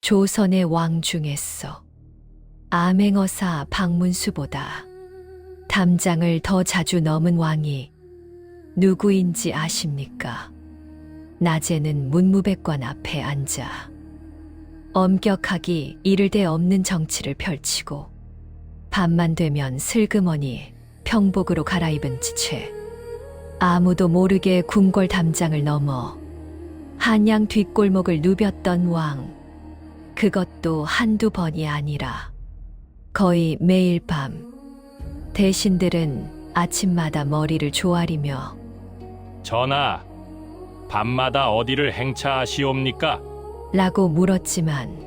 조선의 왕 중에서 암행어사 박문수보다 담장을 더 자주 넘은 왕이 누구인지 아십니까? 낮에는 문무백관 앞에 앉아 엄격하기 이를 데 없는 정치를 펼치고 밤만 되면 슬그머니 평복으로 갈아입은 채 아무도 모르게 궁궐 담장을 넘어 한양 뒷골목을 누볐던 왕. 그것도 한두 번이 아니라 거의 매일 밤 대신들은 아침마다 머리를 조아리며 전하, 밤마다 어디를 행차하시옵니까? 라고 물었지만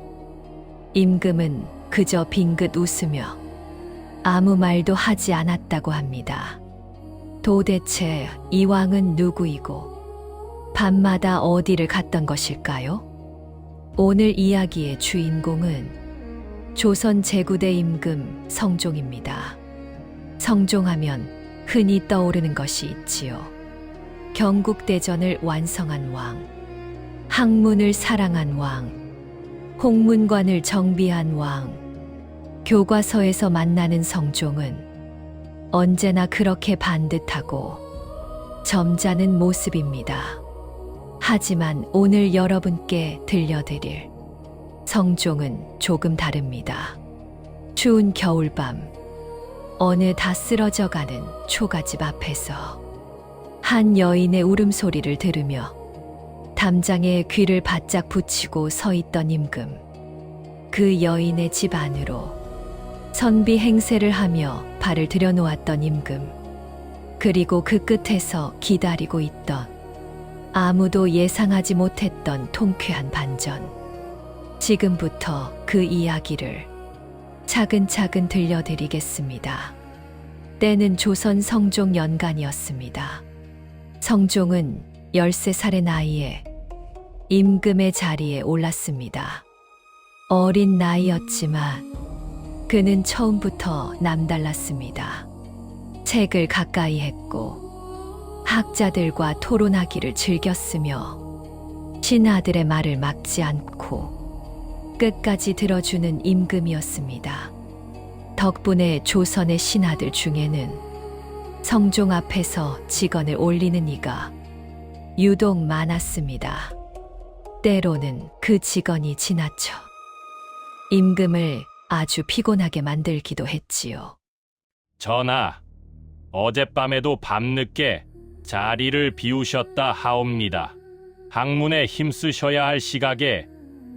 임금은 그저 빙긋 웃으며 아무 말도 하지 않았다고 합니다. 도대체 이 왕은 누구이고 밤마다 어디를 갔던 것일까요? 오늘 이야기의 주인공은 조선 제9대 임금 성종입니다. 성종하면 흔히 떠오르는 것이 있지요. 경국대전을 완성한 왕, 학문을 사랑한 왕, 홍문관을 정비한 왕. 교과서에서 만나는 성종은 언제나 그렇게 반듯하고 점잖은 모습입니다. 하지만 오늘 여러분께 들려드릴 성종은 조금 다릅니다. 추운 겨울밤, 어느 다 쓰러져가는 초가집 앞에서 한 여인의 울음소리를 들으며 담장에 귀를 바짝 붙이고 서 있던 임금. 그 여인의 집 안으로 선비 행세를 하며 발을 들여놓았던 임금. 그리고 그 끝에서 기다리고 있던 아무도 예상하지 못했던 통쾌한 반전. 지금부터 그 이야기를 차근차근 들려드리겠습니다. 때는 조선 성종 연간이었습니다. 성종은 13살의 나이에 임금의 자리에 올랐습니다. 어린 나이였지만 그는 처음부터 남달랐습니다. 책을 가까이 했고 학자들과 토론하기를 즐겼으며 신하들의 말을 막지 않고 끝까지 들어주는 임금이었습니다. 덕분에 조선의 신하들 중에는 성종 앞에서 직언을 올리는 이가 유독 많았습니다. 때로는 그 직언이 지나쳐 임금을 아주 피곤하게 만들기도 했지요. 전하, 어젯밤에도 밤늦게 자리를 비우셨다 하옵니다. 학문에 힘쓰셔야 할 시각에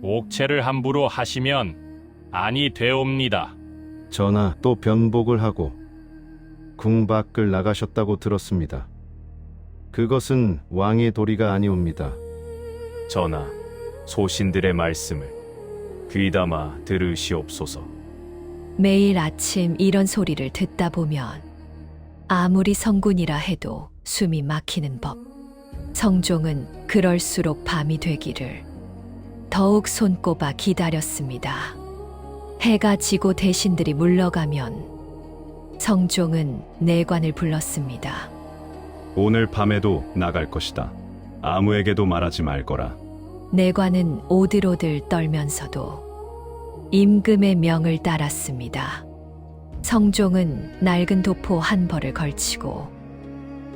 옥체를 함부로 하시면 아니 되옵니다. 전하, 또 변복을 하고 궁 밖을 나가셨다고 들었습니다. 그것은 왕의 도리가 아니옵니다. 전하, 소신들의 말씀을 귀담아 들으시옵소서. 매일 아침 이런 소리를 듣다 보면 아무리 성군이라 해도 숨이 막히는 법. 성종은 그럴수록 밤이 되기를 더욱 손꼽아 기다렸습니다. 해가 지고 대신들이 물러가면 성종은 내관을 불렀습니다. 오늘 밤에도 나갈 것이다. 아무에게도 말하지 말거라. 내관은 오들오들 떨면서도 임금의 명을 따랐습니다. 성종은 낡은 도포 한 벌을 걸치고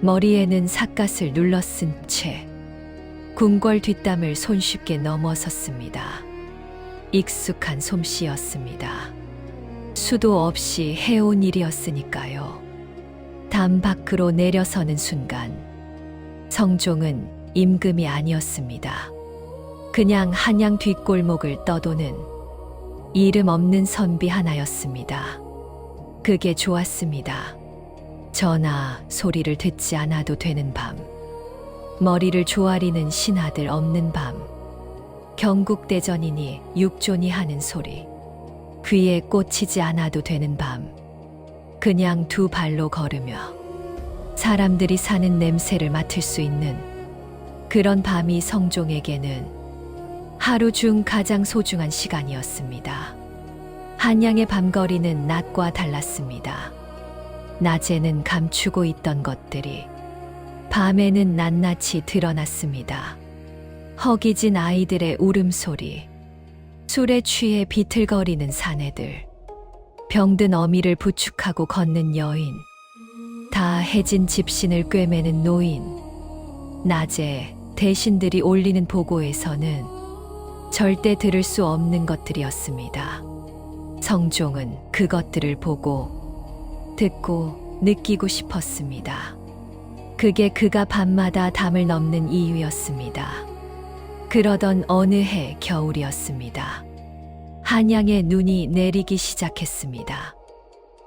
머리에는 삿갓을 눌러쓴 채 궁궐 뒷담을 손쉽게 넘어섰습니다. 익숙한 솜씨였습니다. 수도 없이 해온 일이었으니까요. 담 밖으로 내려서는 순간 성종은 임금이 아니었습니다. 그냥 한양 뒷골목을 떠도는 이름 없는 선비 하나였습니다. 그게 좋았습니다. 전하 소리를 듣지 않아도 되는 밤, 머리를 조아리는 신하들 없는 밤, 경국대전이니 육존이 하는 소리, 귀에 꽂히지 않아도 되는 밤, 그냥 두 발로 걸으며 사람들이 사는 냄새를 맡을 수 있는 그런 밤이 성종에게는 하루 중 가장 소중한 시간이었습니다. 한양의 밤거리는 낮과 달랐습니다. 낮에는 감추고 있던 것들이 밤에는 낱낱이 드러났습니다. 허기진 아이들의 울음소리, 술에 취해 비틀거리는 사내들, 병든 어미를 부축하고 걷는 여인, 다 해진 집신을 꿰매는 노인, 낮에 대신들이 올리는 보고에서는 절대 들을 수 없는 것들이었습니다. 성종은 그것들을 보고, 듣고, 느끼고 싶었습니다. 그게 그가 밤마다 담을 넘는 이유였습니다. 그러던 어느 해 겨울이었습니다. 한양에 눈이 내리기 시작했습니다.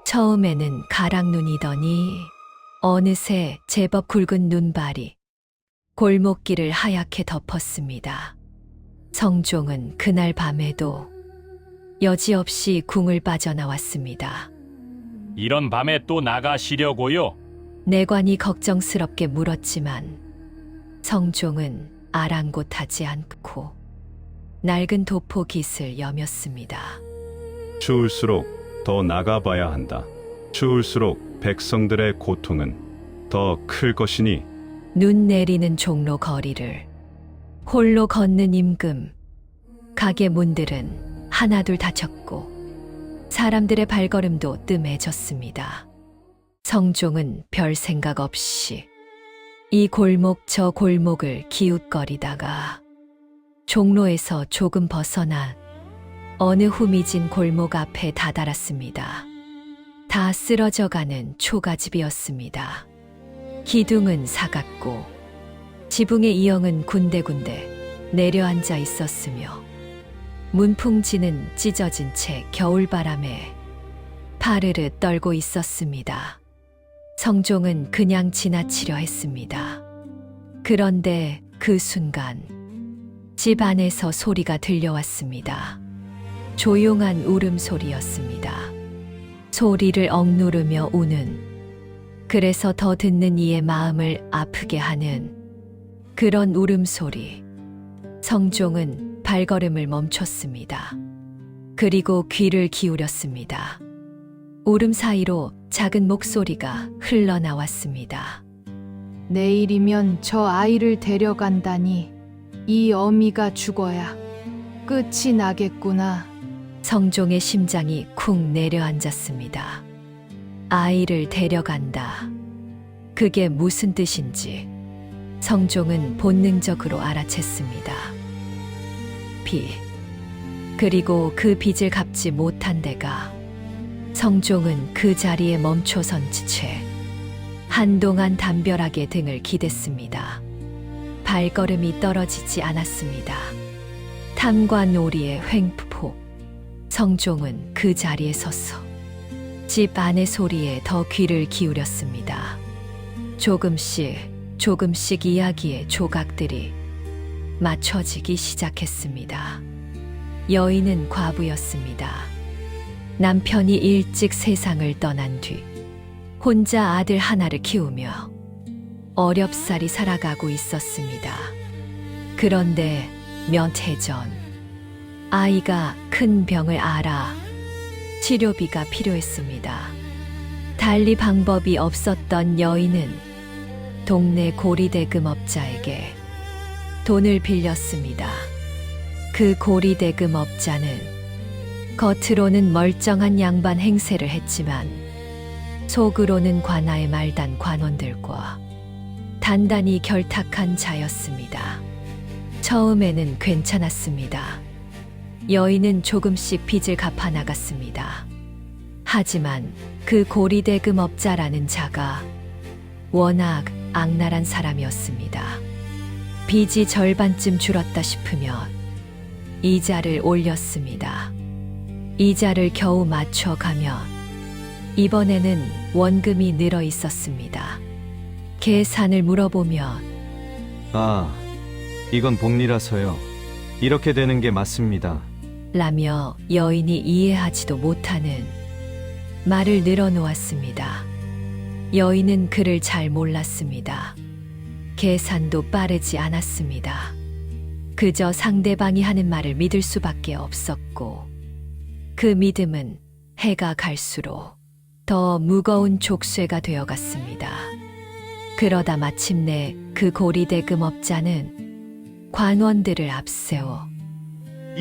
처음에는 가락눈이더니 어느새 제법 굵은 눈발이 골목길을 하얗게 덮었습니다. 성종은 그날 밤에도 여지없이 궁을 빠져나왔습니다. 이런 밤에 또 나가시려고요? 내관이 걱정스럽게 물었지만 성종은 아랑곳하지 않고 낡은 도포 깃을 여몄습니다. 추울수록 더 나가봐야 한다. 추울수록 백성들의 고통은 더 클 것이니 눈 내리는 종로 거리를 홀로 걷는 임금, 가게 문들은 하나둘 닫혔고 사람들의 발걸음도 뜸해졌습니다. 성종은 별 생각 없이 이 골목 저 골목을 기웃거리다가 종로에서 조금 벗어나 어느 후미진 골목 앞에 다다랐습니다. 다 쓰러져가는 초가집이었습니다. 기둥은 사갔고 지붕의 이형은 군데군데 내려앉아 있었으며 문풍지는 찢어진 채 겨울바람에 파르르 떨고 있었습니다. 성종은 그냥 지나치려 했습니다. 그런데 그 순간 집 안에서 소리가 들려왔습니다. 조용한 울음소리였습니다. 소리를 억누르며 우는, 그래서 더 듣는 이의 마음을 아프게 하는 그런 울음소리. 성종은 발걸음을 멈췄습니다. 그리고 귀를 기울였습니다. 울음 사이로 작은 목소리가 흘러나왔습니다. 내일이면 저 아이를 데려간다니 이 어미가 죽어야 끝이 나겠구나. 성종의 심장이 쿵 내려앉았습니다. 아이를 데려간다. 그게 무슨 뜻인지 성종은 본능적으로 알아챘습니다. 빚. 그리고 그 빚을 갚지 못한 데가 성종은 그 자리에 멈춰선 채 한동안 담벼락에 등을 기댔습니다. 발걸음이 떨어지지 않았습니다. 탐과 놀이의 횡포. 성종은 그 자리에 서서 집 안의 소리에 더 귀를 기울였습니다. 조금씩 이야기의 조각들이 맞춰지기 시작했습니다. 여인은 과부였습니다. 남편이 일찍 세상을 떠난 뒤 혼자 아들 하나를 키우며 어렵사리 살아가고 있었습니다. 그런데 몇 해 전 아이가 큰 병을 앓아 치료비가 필요했습니다. 달리 방법이 없었던 여인은 동네 고리대금업자에게 돈을 빌렸습니다. 그 고리대금업자는 겉으로는 멀쩡한 양반 행세를 했지만 속으로는 관아에 말단 관원들과 단단히 결탁한 자였습니다. 처음에는 괜찮았습니다. 여인은 조금씩 빚을 갚아 나갔습니다. 하지만 그 고리대금업자라는 자가 워낙 악랄한 사람이었습니다. 빚이 절반쯤 줄었다 싶으면 이자를 올렸습니다. 이자를 겨우 맞춰가면 이번에는 원금이 늘어 있었습니다. 계산을 물어보면 아, 이건 복리라서요. 이렇게 되는 게 맞습니다. 라며 여인이 이해하지도 못하는 말을 늘어놓았습니다. 여인은 그를 잘 몰랐습니다. 계산도 빠르지 않았습니다. 그저 상대방이 하는 말을 믿을 수밖에 없었고 그 믿음은 해가 갈수록 더 무거운 족쇄가 되어갔습니다. 그러다 마침내 그 고리대금업자는 관원들을 앞세워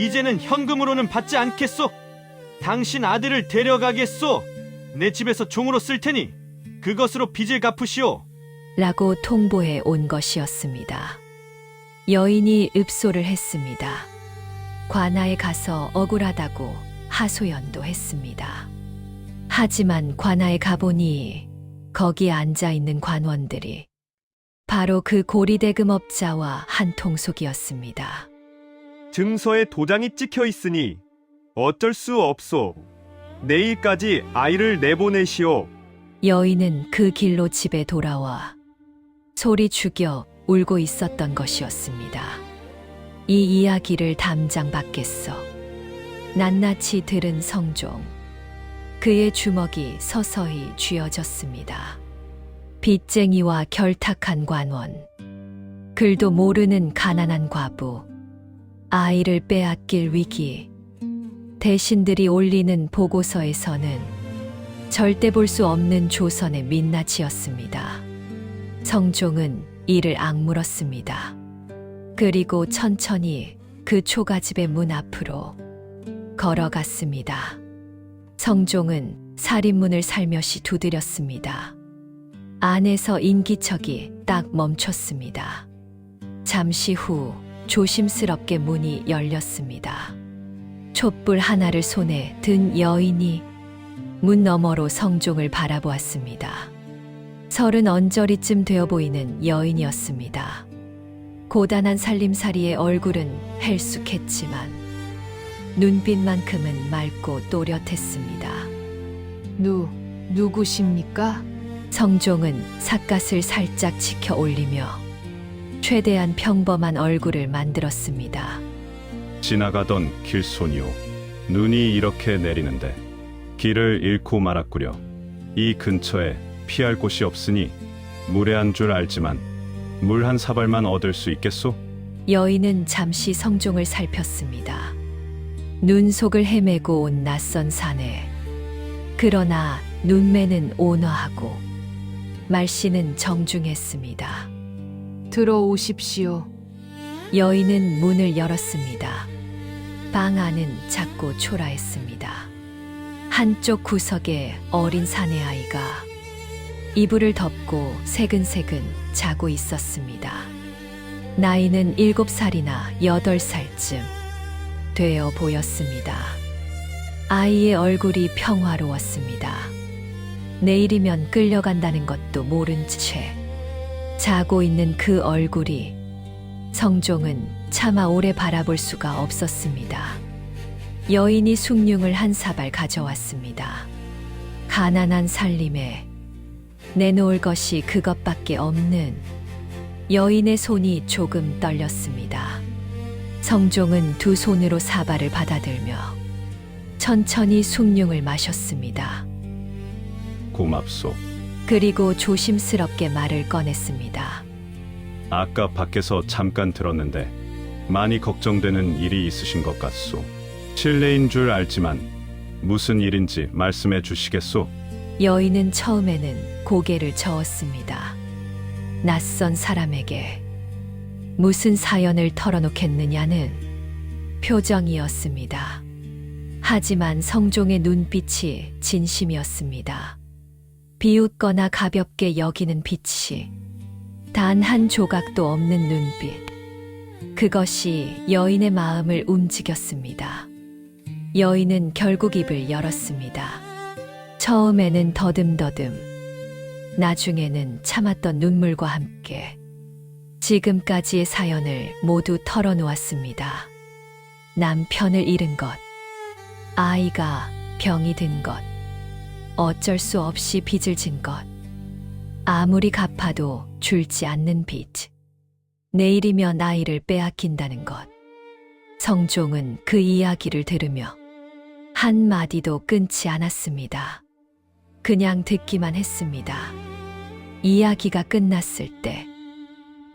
이제는 현금으로는 받지 않겠소. 당신 아들을 데려가겠소. 내 집에서 종으로 쓸 테니 그것으로 빚을 갚으시오. 라고 통보해 온 것이었습니다. 여인이 읍소를 했습니다. 관아에 가서 억울하다고 하소연도 했습니다. 하지만 관아에 가보니 거기에 앉아 있는 관원들이 바로 그 고리대금업자와 한 통속이었습니다. 증서에 도장이 찍혀 있으니 어쩔 수 없소. 내일까지 아이를 내보내시오. 여인은 그 길로 집에 돌아와 소리 죽여 울고 있었던 것이었습니다. 이 이야기를 담장 밖에서 낱낱이 들은 성종. 그의 주먹이 서서히 쥐어졌습니다. 빚쟁이와 결탁한 관원, 글도 모르는 가난한 과부, 아이를 빼앗길 위기, 대신들이 올리는 보고서에서는 절대 볼 수 없는 조선의 민낯이었습니다. 성종은 이를 악물었습니다. 그리고 천천히 그 초가집의 문 앞으로 걸어갔습니다. 성종은 살인문을 살며시 두드렸습니다. 안에서 인기척이 딱 멈췄습니다. 잠시 후 조심스럽게 문이 열렸습니다. 촛불 하나를 손에 든 여인이 문 너머로 성종을 바라보았습니다. 30 언저리쯤 되어 보이는 여인이었습니다. 고단한 살림살이의 얼굴은 헬쑥했지만 눈빛만큼은 맑고 또렷했습니다. 누구십니까? 성종은 삿갓을 살짝 치켜 올리며 최대한 평범한 얼굴을 만들었습니다. 지나가던 길손이오. 눈이 이렇게 내리는데 길을 잃고 말았구려. 이 근처에 피할 곳이 없으니 물에 한 줄 알지만 물 한 사발만 얻을 수 있겠소? 여인은 잠시 성종을 살폈습니다. 눈 속을 헤매고 온 낯선 산에. 그러나 눈매는 온화하고 말씨는 정중했습니다. 들어오십시오. 여인은 문을 열었습니다. 방 안은 작고 초라했습니다. 한쪽 구석에 어린 사내아이가 이불을 덮고 새근새근 자고 있었습니다. 나이는 7살이나 8살쯤 되어 보였습니다. 아이의 얼굴이 평화로웠습니다. 내일이면 끌려간다는 것도 모른 채 자고 있는 그 얼굴이 성종은 차마 오래 바라볼 수가 없었습니다. 여인이 숭늉을 한 사발 가져왔습니다. 가난한 살림에 내놓을 것이 그것밖에 없는 여인의 손이 조금 떨렸습니다. 성종은 두 손으로 사발을 받아들며 천천히 숭늉을 마셨습니다. 고맙소. 그리고 조심스럽게 말을 꺼냈습니다. 아까 밖에서 잠깐 들었는데 많이 걱정되는 일이 있으신 것 같소. 실례인 줄 알지만 무슨 일인지 말씀해 주시겠소? 여인은 처음에는 고개를 저었습니다. 낯선 사람에게 무슨 사연을 털어놓겠느냐는 표정이었습니다. 하지만 성종의 눈빛이 진심이었습니다. 비웃거나 가볍게 여기는 빛이 단 한 조각도 없는 눈빛. 그것이 여인의 마음을 움직였습니다. 여인은 결국 입을 열었습니다. 처음에는 더듬더듬, 나중에는 참았던 눈물과 함께 지금까지의 사연을 모두 털어놓았습니다. 남편을 잃은 것, 아이가 병이 든 것, 어쩔 수 없이 빚을 진 것, 아무리 갚아도 줄지 않는 빚, 내일이면 아이를 빼앗긴다는 것. 성종은 그 이야기를 들으며 한마디도 끊지 않았습니다. 그냥 듣기만 했습니다. 이야기가 끝났을 때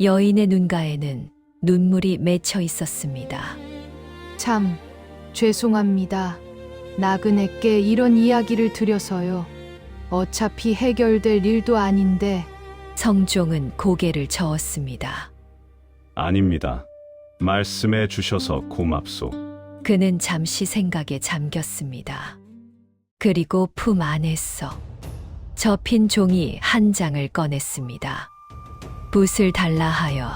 여인의 눈가에는 눈물이 맺혀 있었습니다. 참 죄송합니다. 나그네께 이런 이야기를 드려서요. 어차피 해결될 일도 아닌데. 성종은 고개를 저었습니다. 아닙니다. 말씀해 주셔서 고맙소. 그는 잠시 생각에 잠겼습니다. 그리고 품 안에서 접힌 종이 한 장을 꺼냈습니다. 붓을 달라 하여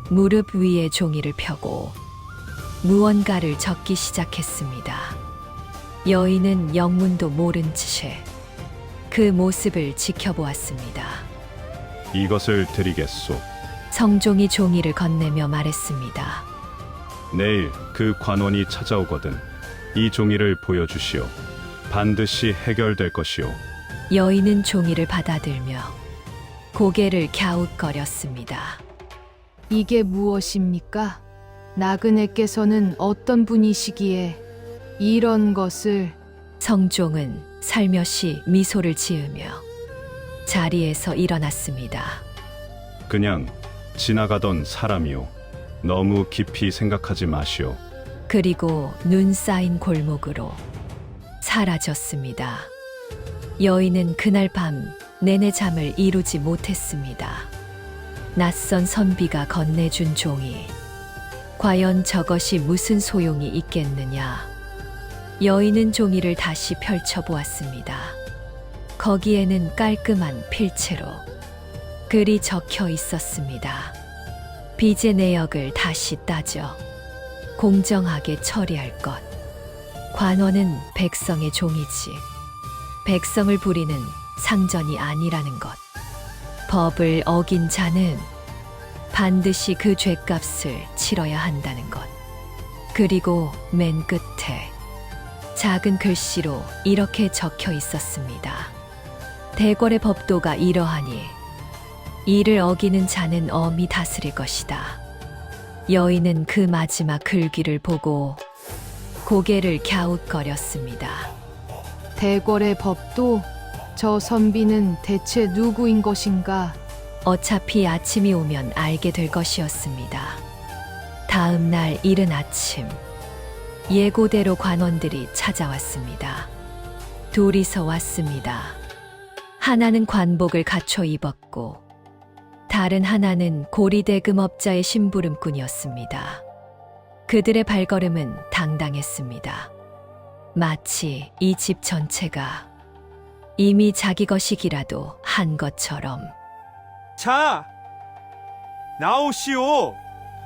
무릎 위에 종이를 펴고 무언가를 적기 시작했습니다. 여인은 영문도 모른 채 그 모습을 지켜보았습니다. 이것을 드리겠소. 성종이 종이를 건네며 말했습니다. 내일 그 관원이 찾아오거든 이 종이를 보여주시오. 반드시 해결될 것이오. 여인은 종이를 받아들며 고개를 갸웃거렸습니다. 이게 무엇입니까? 나그네께서는 어떤 분이시기에 이런 것을. 성종은 살며시 미소를 지으며 자리에서 일어났습니다. 그냥 지나가던 사람이오. 너무 깊이 생각하지 마시오. 그리고 눈 쌓인 골목으로 사라졌습니다. 여인은 그날 밤 내내 잠을 이루지 못했습니다. 낯선 선비가 건네준 종이 과연 저것이 무슨 소용이 있겠느냐. 여인은 종이를 다시 펼쳐보았습니다. 거기에는 깔끔한 필체로 글이 적혀 있었습니다. 빚의 내역을 다시 따져 공정하게 처리할 것. 관원은 백성의 종이지 백성을 부리는 상전이 아니라는 것. 법을 어긴 자는 반드시 그 죗값을 치러야 한다는 것. 그리고 맨 끝에 작은 글씨로 이렇게 적혀 있었습니다. 대궐의 법도가 이러하니 이를 어기는 자는 엄히 다스릴 것이다. 여인은 그 마지막 글귀를 보고 고개를 갸웃거렸습니다. 대궐의 법도. 저 선비는 대체 누구인 것인가? 어차피 아침이 오면 알게 될 것이었습니다. 다음 날 이른 아침, 예고대로 관원들이 찾아왔습니다. 둘이서 왔습니다. 하나는 관복을 갖춰 입었고, 다른 하나는 고리대금업자의 심부름꾼이었습니다. 그들의 발걸음은 당당했습니다. 마치 이 집 전체가 이미 자기 것이기라도 한 것처럼. 자, 나오시오.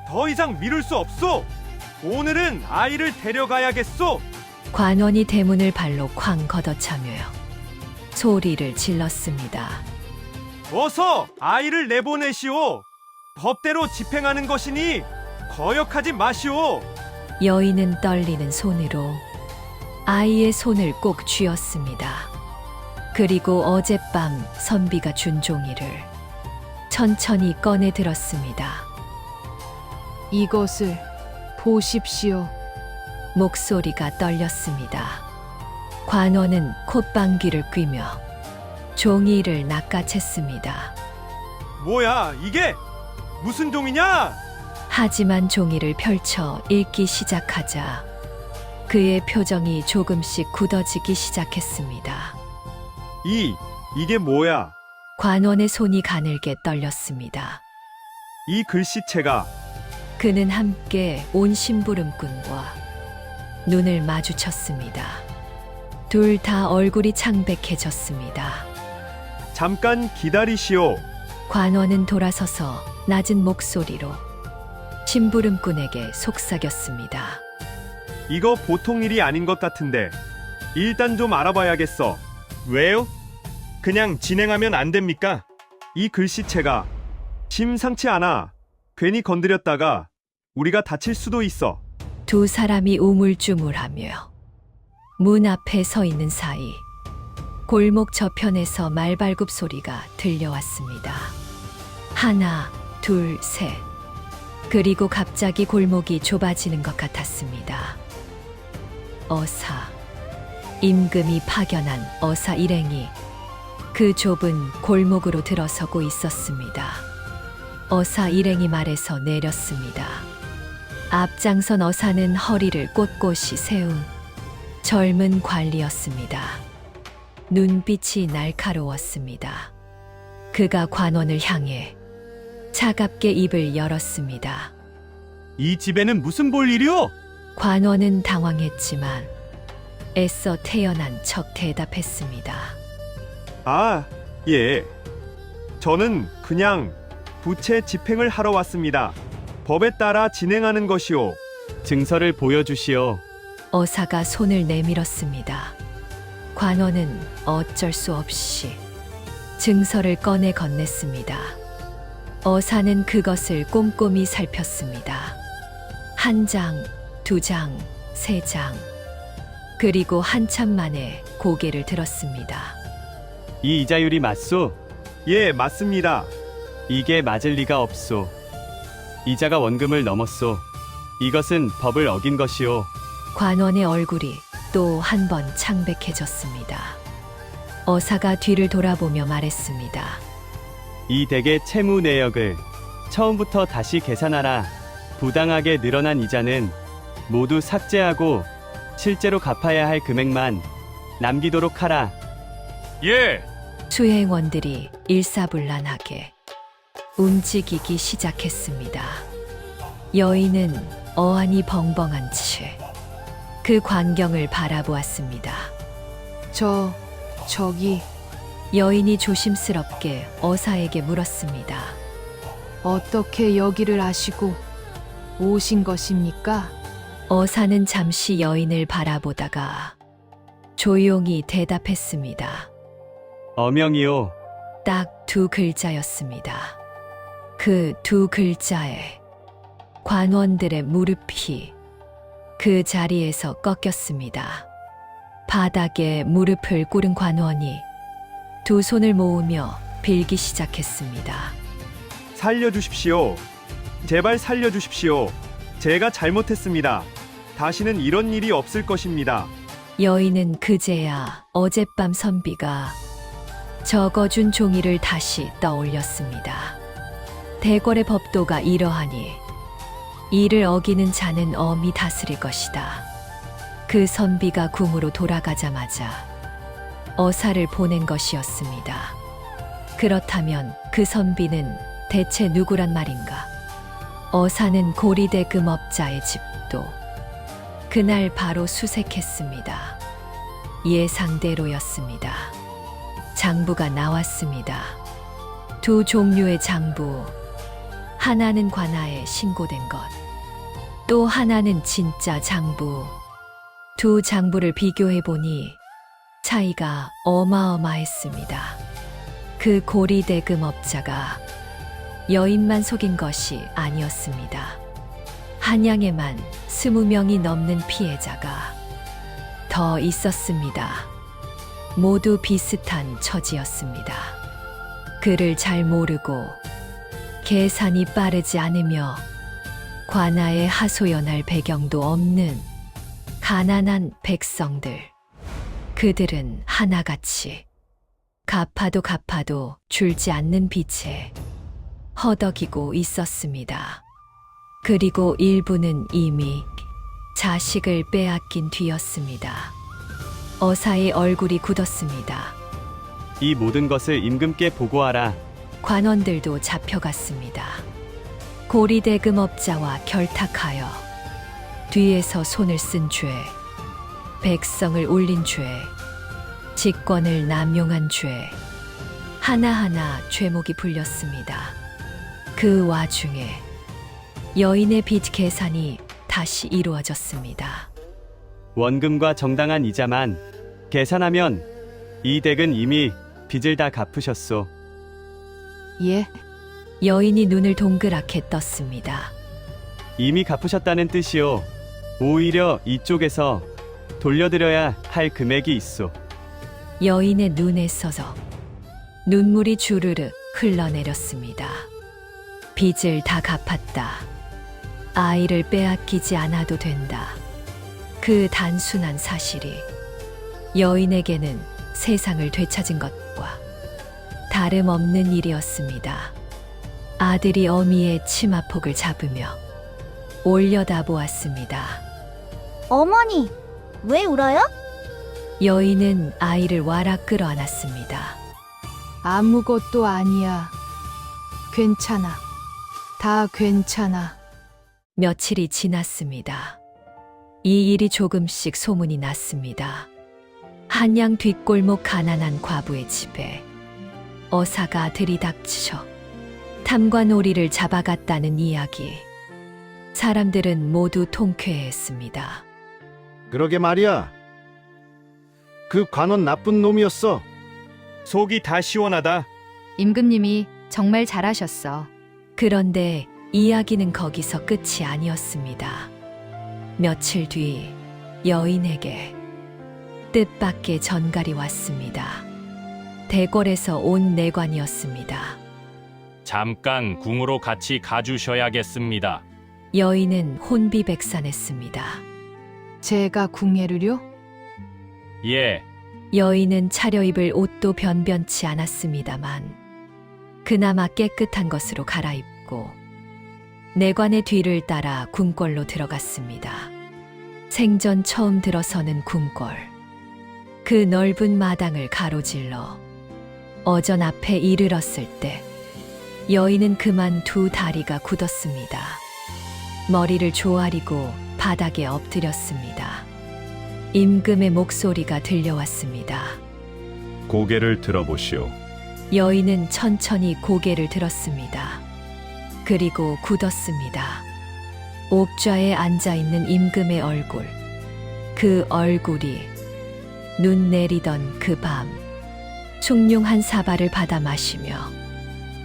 더 이상 미룰 수 없소. 오늘은 아이를 데려가야겠소. 관원이 대문을 발로 쾅 걷어차며 소리를 질렀습니다. 어서 아이를 내보내시오. 법대로 집행하는 것이니 거역하지 마시오. 여인은 떨리는 손으로 아이의 손을 꼭 쥐었습니다. 그리고 어젯밤 선비가 준 종이를 천천히 꺼내 들었습니다. 이것을 보십시오. 목소리가 떨렸습니다. 관원은 콧방귀를 뀌며 종이를 낚아챘습니다. 뭐야, 이게 무슨 종이냐? 하지만 종이를 펼쳐 읽기 시작하자 그의 표정이 조금씩 굳어지기 시작했습니다. 이게 뭐야? 관원의 손이 가늘게 떨렸습니다. 이 글씨체가 그는 함께 온 심부름꾼과 눈을 마주쳤습니다. 둘 다 얼굴이 창백해졌습니다. 잠깐 기다리시오. 관원은 돌아서서 낮은 목소리로 심부름꾼에게 속삭였습니다. 이거 보통 일이 아닌 것 같은데 일단 좀 알아봐야겠어. 왜요? 그냥 진행하면 안 됩니까? 이 글씨체가 심상치 않아. 괜히 건드렸다가 우리가 다칠 수도 있어. 두 사람이 우물쭈물하며 문 앞에 서 있는 사이 골목 저편에서 말발굽 소리가 들려왔습니다. 하나, 둘, 셋. 그리고 갑자기 골목이 좁아지는 것 같았습니다. 어사, 임금이 파견한 어사 일행이 그 좁은 골목으로 들어서고 있었습니다. 어사 일행이 말에서 내렸습니다. 앞장선 어사는 허리를 꼿꼿이 세운 젊은 관리였습니다. 눈빛이 날카로웠습니다. 그가 관원을 향해 차갑게 입을 열었습니다. 이 집에는 무슨 볼일이오? 관원은 당황했지만 애써 태연한 척 대답했습니다. 아, 예. 저는 그냥 부채 집행을 하러 왔습니다. 법에 따라 진행하는 것이오. 증서를 보여주시오. 어사가 손을 내밀었습니다. 관원은 어쩔 수 없이 증서를 꺼내 건넸습니다. 어사는 그것을 꼼꼼히 살폈습니다. 한 장, 두 장, 세 장, 그리고 한참 만에 고개를 들었습니다. 이 이자율이 맞소? 예, 맞습니다. 이게 맞을 리가 없소. 이자가 원금을 넘었소. 이것은 법을 어긴 것이오. 관원의 얼굴이 또 한 번 창백해졌습니다. 어사가 뒤를 돌아보며 말했습니다. 이 댁의 채무 내역을 처음부터 다시 계산하라. 부당하게 늘어난 이자는 모두 삭제하고 실제로 갚아야 할 금액만 남기도록 하라. 예. 수행원들이 일사불란하게 움직이기 시작했습니다. 여인은 어안이 벙벙한 채 그 광경을 바라보았습니다. 저기, 여인이 조심스럽게 어사에게 물었습니다. 어떻게 여기를 아시고 오신 것입니까? 어사는 잠시 여인을 바라보다가 조용히 대답했습니다. 어명이오. 딱 두 글자였습니다. 그 두 글자에 관원들의 무릎이 그 자리에서 꺾였습니다. 바닥에 무릎을 꿇은 관원이 두 손을 모으며 빌기 시작했습니다. 살려주십시오. 제발 살려주십시오. 제가 잘못했습니다. 다시는 이런 일이 없을 것입니다. 여인은 그제야 어젯밤 선비가 적어준 종이를 다시 떠올렸습니다. 대궐의 법도가 이러하니 이를 어기는 자는 엄히 다스릴 것이다. 그 선비가 궁으로 돌아가자마자 어사를 보낸 것이었습니다. 그렇다면 그 선비는 대체 누구란 말인가? 어사는 고리대금업자의 집도 그날 바로 수색했습니다. 예상대로였습니다. 장부가 나왔습니다. 두 종류의 장부, 하나는 관아에 신고된 것, 또 하나는 진짜 장부. 두 장부를 비교해 보니 차이가 어마어마했습니다. 그 고리대금업자가 여인만 속인 것이 아니었습니다. 한양에만 20명이 넘는 피해자가 더 있었습니다. 모두 비슷한 처지였습니다. 그를 잘 모르고 계산이 빠르지 않으며 관아에 하소연할 배경도 없는 가난한 백성들. 그들은 하나같이 갚아도 줄지 않는 빚에 허덕이고 있었습니다. 그리고 일부는 이미 자식을 빼앗긴 뒤였습니다. 어사의 얼굴이 굳었습니다. 이 모든 것을 임금께 보고하라. 관원들도 잡혀갔습니다. 고리대금업자와 결탁하여 뒤에서 손을 쓴 죄, 백성을 울린 죄, 직권을 남용한 죄, 하나하나 죄목이 불렸습니다. 그 와중에 여인의 빚 계산이 다시 이루어졌습니다. 원금과 정당한 이자만 계산하면 이 댁은 이미 빚을 다 갚으셨소. 예, 여인이 눈을 동그랗게 떴습니다. 이미 갚으셨다는 뜻이오. 오히려 이쪽에서 돌려드려야 할 금액이 있소. 여인의 눈에서서 눈물이 주르르 흘러내렸습니다. 빚을 다 갚았다. 아이를 빼앗기지 않아도 된다. 그 단순한 사실이 여인에게는 세상을 되찾은 것과 다름없는 일이었습니다. 아들이 어미의 치마폭을 잡으며 올려다 보았습니다. 어머니, 왜 울어요? 여인은 아이를 와락 끌어안았습니다. 아무것도 아니야. 괜찮아. 다 괜찮아. 며칠이 지났습니다. 이 일이 조금씩 소문이 났습니다. 한양 뒷골목 가난한 과부의 집에 어사가 들이닥쳐 탐관오리를 잡아갔다는 이야기. 사람들은 모두 통쾌했습니다. 그러게 말이야. 그 관원 나쁜 놈이었어. 속이 다 시원하다. 임금님이 정말 잘하셨어. 그런데 이야기는 거기서 끝이 아니었습니다. 며칠 뒤 여인에게 뜻밖의 전갈이 왔습니다. 대궐에서 온 내관이었습니다. 잠깐 궁으로 같이 가주셔야겠습니다. 여인은 혼비백산했습니다. 제가 궁예를요? 예, 여인은 차려입을 옷도 변변치 않았습니다만 그나마 깨끗한 것으로 갈아입고 내관의 뒤를 따라 궁궐로 들어갔습니다. 생전 처음 들어서는 궁궐. 그 넓은 마당을 가로질러 어전 앞에 이르렀을 때 여인은 그만 두 다리가 굳었습니다. 머리를 조아리고 바닥에 엎드렸습니다. 임금의 목소리가 들려왔습니다. 고개를 들어보시오. 여인은 천천히 고개를 들었습니다. 그리고 굳었습니다. 옥좌에 앉아있는 임금의 얼굴. 그 얼굴이 눈 내리던 그 밤 숭늉한 사발을 받아 마시며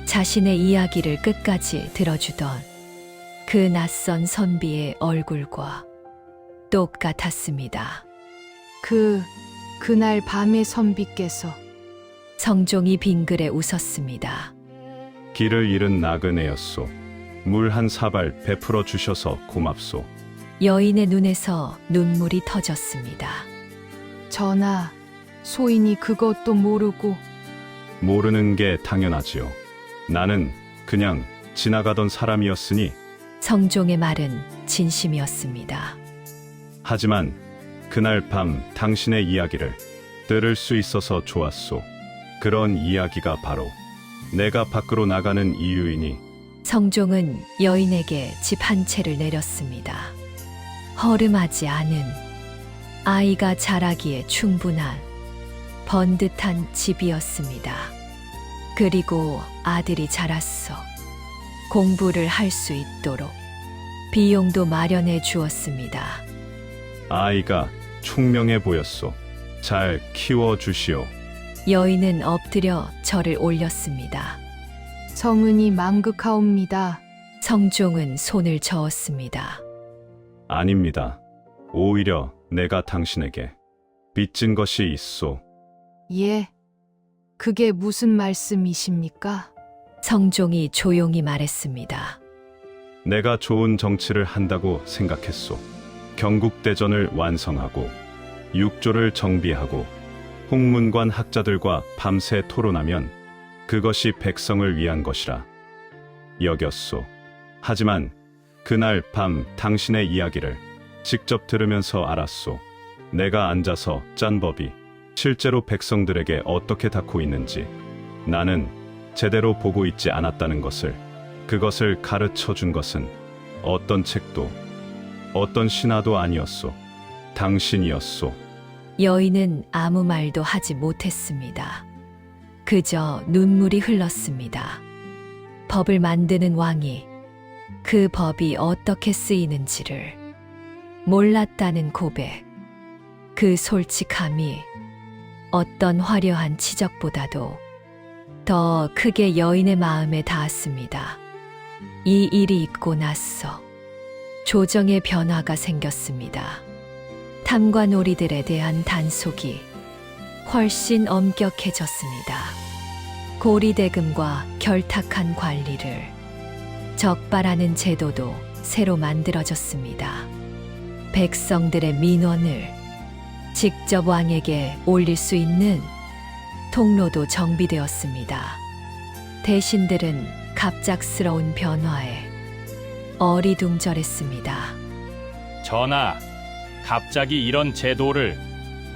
자신의 이야기를 끝까지 들어주던 그 낯선 선비의 얼굴과 똑같았습니다. 그날 밤에 선비께서 성종이 빙그레 웃었습니다. 길을 잃은 나그네였소. 물 한 사발 베풀어 주셔서 고맙소. 여인의 눈에서 눈물이 터졌습니다. 전하, 소인이 그것도 모르고 모르는 게 당연하지요. 나는 그냥 지나가던 사람이었으니. 성종의 말은 진심이었습니다. 하지만 그날 밤 당신의 이야기를 들을 수 있어서 좋았소. 그런 이야기가 바로 내가 밖으로 나가는 이유이니. 성종은 여인에게 집 한 채를 내렸습니다. 허름하지 않은, 아이가 자라기에 충분한 번듯한 집이었습니다. 그리고 아들이 자랐어 공부를 할 수 있도록 비용도 마련해 주었습니다. 아이가 총명해 보였소. 잘 키워 주시오. 여인은 엎드려 절을 올렸습니다. 성은이 망극하옵니다. 성종은 손을 저었습니다. 아닙니다. 오히려 내가 당신에게 빚진 것이 있소. 예, 그게 무슨 말씀이십니까? 성종이 조용히 말했습니다. 내가 좋은 정치를 한다고 생각했소. 경국대전을 완성하고 육조를 정비하고 홍문관 학자들과 밤새 토론하면 그것이 백성을 위한 것이라 여겼소. 하지만 그날 밤 당신의 이야기를 직접 들으면서 알았소. 내가 앉아서 짠 법이 실제로 백성들에게 어떻게 닿고 있는지 나는 제대로 보고 있지 않았다는 것을. 그것을 가르쳐 준 것은 어떤 책도 어떤 신하도 아니었소. 당신이었소. 여인은 아무 말도 하지 못했습니다. 그저 눈물이 흘렀습니다. 법을 만드는 왕이 그 법이 어떻게 쓰이는지를 몰랐다는 고백. 그 솔직함이 어떤 화려한 치적보다도 더 크게 여인의 마음에 닿았습니다. 이 일이 있고 나서 조정의 변화가 생겼습니다. 탐관오리들에 대한 단속이 훨씬 엄격해졌습니다. 고리대금과 결탁한 관리를 적발하는 제도도 새로 만들어졌습니다. 백성들의 민원을 직접 왕에게 올릴 수 있는 통로도 정비되었습니다. 대신들은 갑작스러운 변화에 어리둥절했습니다. 전하, 갑자기 이런 제도를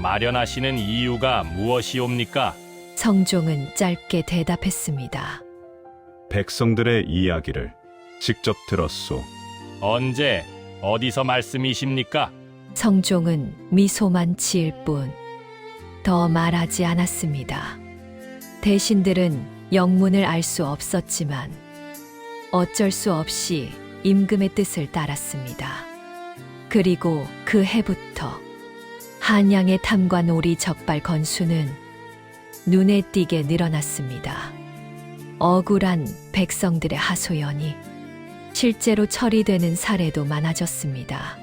마련하시는 이유가 무엇이옵니까? 성종은 짧게 대답했습니다. 백성들의 이야기를 직접 들었소. 언제, 어디서 말씀이십니까? 성종은 미소만 지을 뿐 더 말하지 않았습니다. 대신들은 영문을 알 수 없었지만 어쩔 수 없이 임금의 뜻을 따랐습니다. 그리고 그 해부터 한양의 탐관오리 적발 건수는 눈에 띄게 늘어났습니다. 억울한 백성들의 하소연이 실제로 처리되는 사례도 많아졌습니다.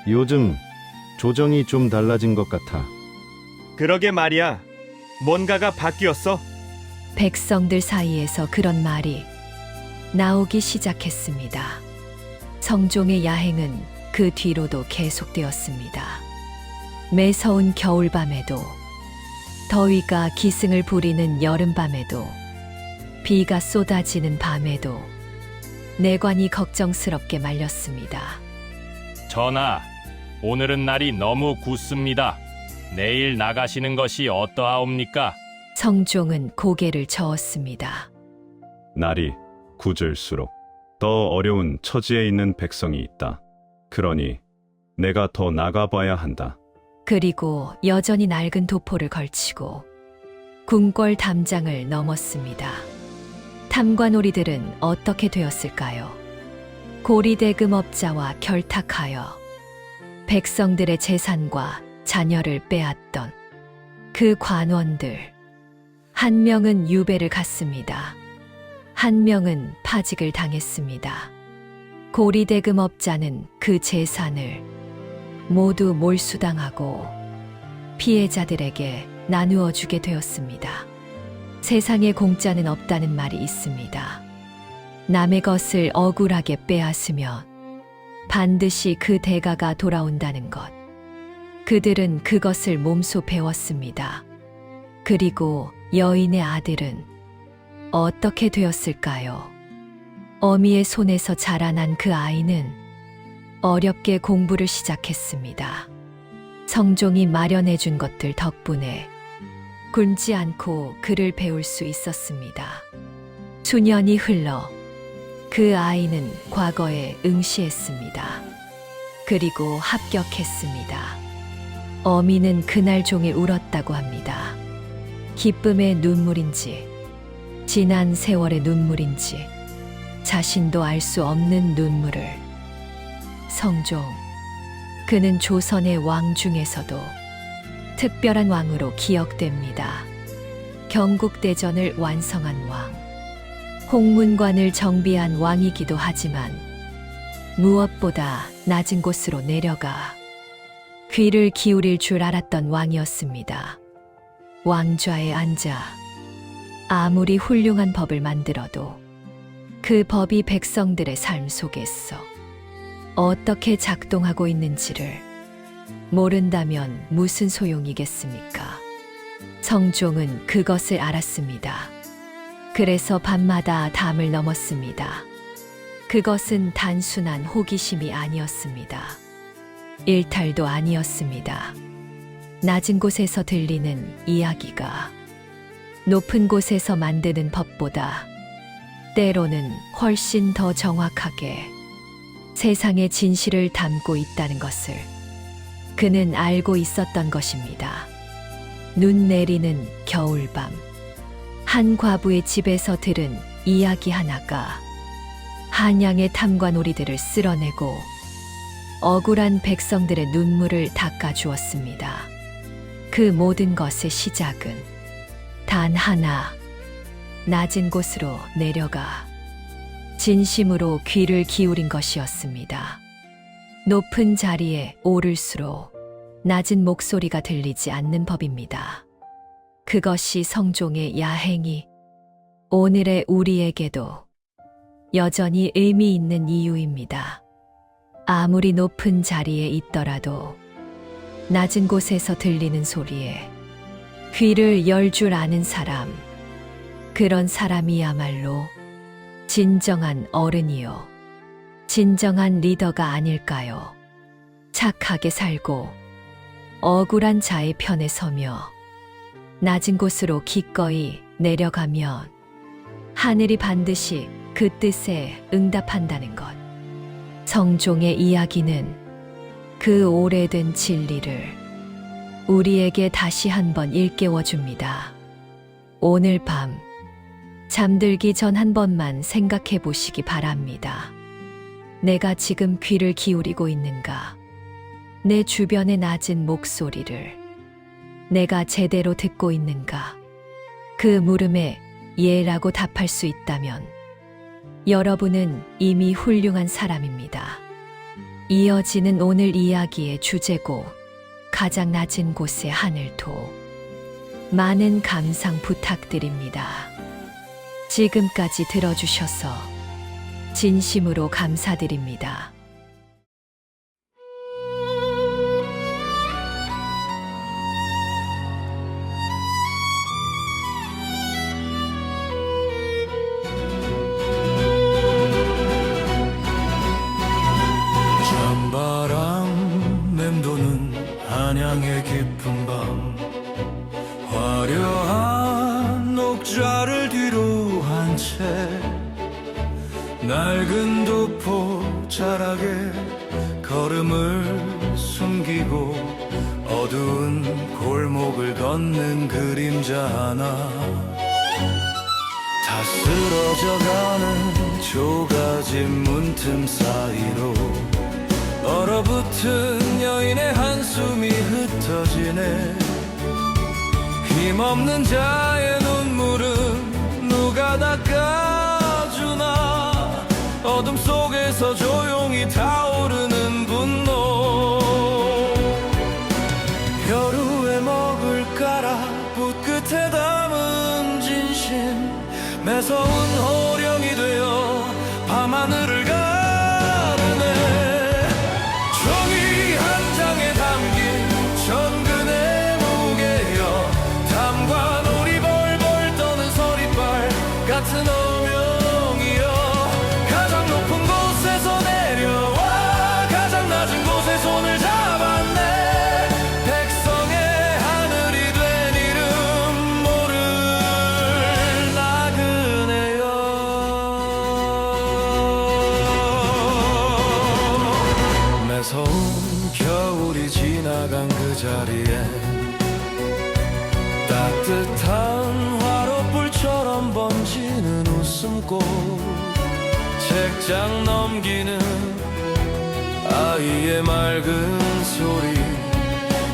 요즘 조정이 좀 달라진 것 같아. 그러게 말이야. 뭔가가 바뀌었어? 백성들 사이에서 그런 말이 나오기 시작했습니다. 성종의 야행은 그 뒤로도 계속되었습니다. 매서운 겨울밤에도, 더위가 기승을 부리는 여름밤에도, 비가 쏟아지는 밤에도 내관이 걱정스럽게 말렸습니다. 전하, 오늘은 날이 너무 굳습니다. 내일 나가시는 것이 어떠하옵니까? 성종은 고개를 저었습니다. 날이 굳을수록 더 어려운 처지에 있는 백성이 있다. 그러니 내가 더 나가봐야 한다. 그리고 여전히 낡은 도포를 걸치고 궁궐 담장을 넘었습니다. 탐관오리들은 어떻게 되었을까요? 고리대금업자와 결탁하여 백성들의 재산과 자녀를 빼앗던 그 관원들. 한 명은 유배를 갔습니다. 한 명은 파직을 당했습니다. 고리대금업자는 그 재산을 모두 몰수당하고 피해자들에게 나누어 주게 되었습니다. 세상에 공짜는 없다는 말이 있습니다. 남의 것을 억울하게 빼앗으면 반드시 그 대가가 돌아온다는 것. 그들은 그것을 몸소 배웠습니다. 그리고 여인의 아들은 어떻게 되었을까요? 어미의 손에서 자라난 그 아이는 어렵게 공부를 시작했습니다. 성종이 마련해 준 것들 덕분에 굶지 않고 글을 배울 수 있었습니다. 수년이 흘러 그 아이는 과거에 응시했습니다. 그리고 합격했습니다. 어미는 그날 종일 울었다고 합니다. 기쁨의 눈물인지, 지난 세월의 눈물인지, 자신도 알 수 없는 눈물을. 성종, 그는 조선의 왕 중에서도 특별한 왕으로 기억됩니다. 경국대전을 완성한 왕, 홍문관을 정비한 왕이기도 하지만 무엇보다 낮은 곳으로 내려가 귀를 기울일 줄 알았던 왕이었습니다. 왕좌에 앉아 아무리 훌륭한 법을 만들어도 그 법이 백성들의 삶 속에서 어떻게 작동하고 있는지를 모른다면 무슨 소용이겠습니까? 성종은 그것을 알았습니다. 그래서 밤마다 담을 넘었습니다. 그것은 단순한 호기심이 아니었습니다. 일탈도 아니었습니다. 낮은 곳에서 들리는 이야기가 높은 곳에서 만드는 법보다 때로는 훨씬 더 정확하게 세상의 진실을 담고 있다는 것을 그는 알고 있었던 것입니다. 눈 내리는 겨울밤, 한 과부의 집에서 들은 이야기 하나가 한양의 탐관오리들을 쓸어내고 억울한 백성들의 눈물을 닦아주었습니다. 그 모든 것의 시작은 단 하나, 낮은 곳으로 내려가 진심으로 귀를 기울인 것이었습니다. 높은 자리에 오를수록 낮은 목소리가 들리지 않는 법입니다. 그것이 성종의 야행이 오늘의 우리에게도 여전히 의미 있는 이유입니다. 아무리 높은 자리에 있더라도 낮은 곳에서 들리는 소리에 귀를 열 줄 아는 사람, 그런 사람이야말로 진정한 어른이요, 진정한 리더가 아닐까요? 착하게 살고 억울한 자의 편에 서며 낮은 곳으로 기꺼이 내려가면 하늘이 반드시 그 뜻에 응답한다는 것. 성종의 이야기는 그 오래된 진리를 우리에게 다시 한번 일깨워 줍니다. 오늘 밤 잠들기 전 한 번만 생각해 보시기 바랍니다. 내가 지금 귀를 기울이고 있는가? 내 주변의 낮은 목소리를 내가 제대로 듣고 있는가? 그 물음에 예라고 답할 수 있다면 여러분은 이미 훌륭한 사람입니다. 이어지는 오늘 이야기의 주제곡 가장 낮은 곳의 하늘도 많은 감상 부탁드립니다. 지금까지 들어주셔서 진심으로 감사드립니다. 찬바람 맴도는 한양의 깊은 밤 화려한 녹자를 뒤로 한 채 낡은 도포 자락에 걸음을 숨기고 어두운 골목을 걷는 그림자 하나 다 쓰러져가는 조가진 문틈 사이로 얼어붙은 여인의 한숨이 흩어지네 힘없는 자의 눈물은 누가 닦아주나 어둠 속에서 조용히 타오르는 분노 벼루에 먹을 깔아 붓끝에 담은 진심 매서운 호령이 되어 밤하늘을 가르네 종이 한 장에 담긴 천근의 무게여 담과 놀이 벌벌 떠는 서리빨 같은 어명이여 가장 높은 곳에서 내려와 가장 낮은 곳에 손을 잡았네 백성의 하늘이 된 이름 모를 나그네여 매서운 겨울이 지나간 그 자리에 따뜻한 화롯불처럼 번지는 웃음꽃 책장 넘기는 아이의 맑은 소리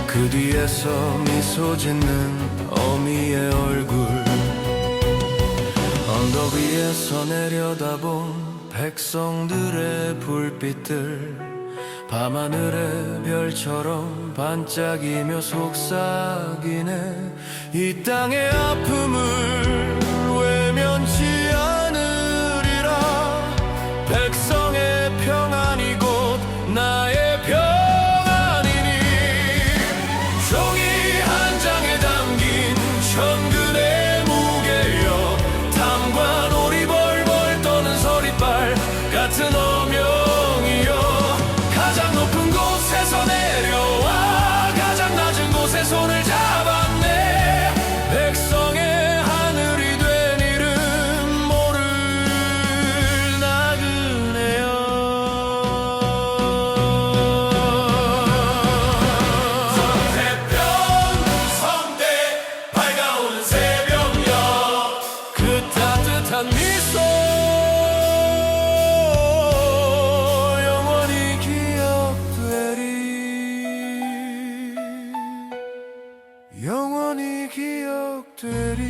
그 뒤에서 미소 짓는 어미의 얼굴 언덕 위에서 내려다본 백성들의 불빛들 밤하늘의 별처럼 반짝이며 속삭이네 이 땅의 아픔을 외면치 않으리라 백성의 평안이 곧 나의 평안이니 종이 한 장에 담긴 천근의 무게여 담과 놀이 벌벌 떠는 서리빨 같은 어명이여 가장 높은 곳에서 내려와 가장 낮은 곳에 손을 잡았네 백성의 하늘이 된 이름 모를 나그네여 서태편 성대 밝아오는 새벽녘 그 따뜻한 미소 영원히 기억되리 영원히 기억되리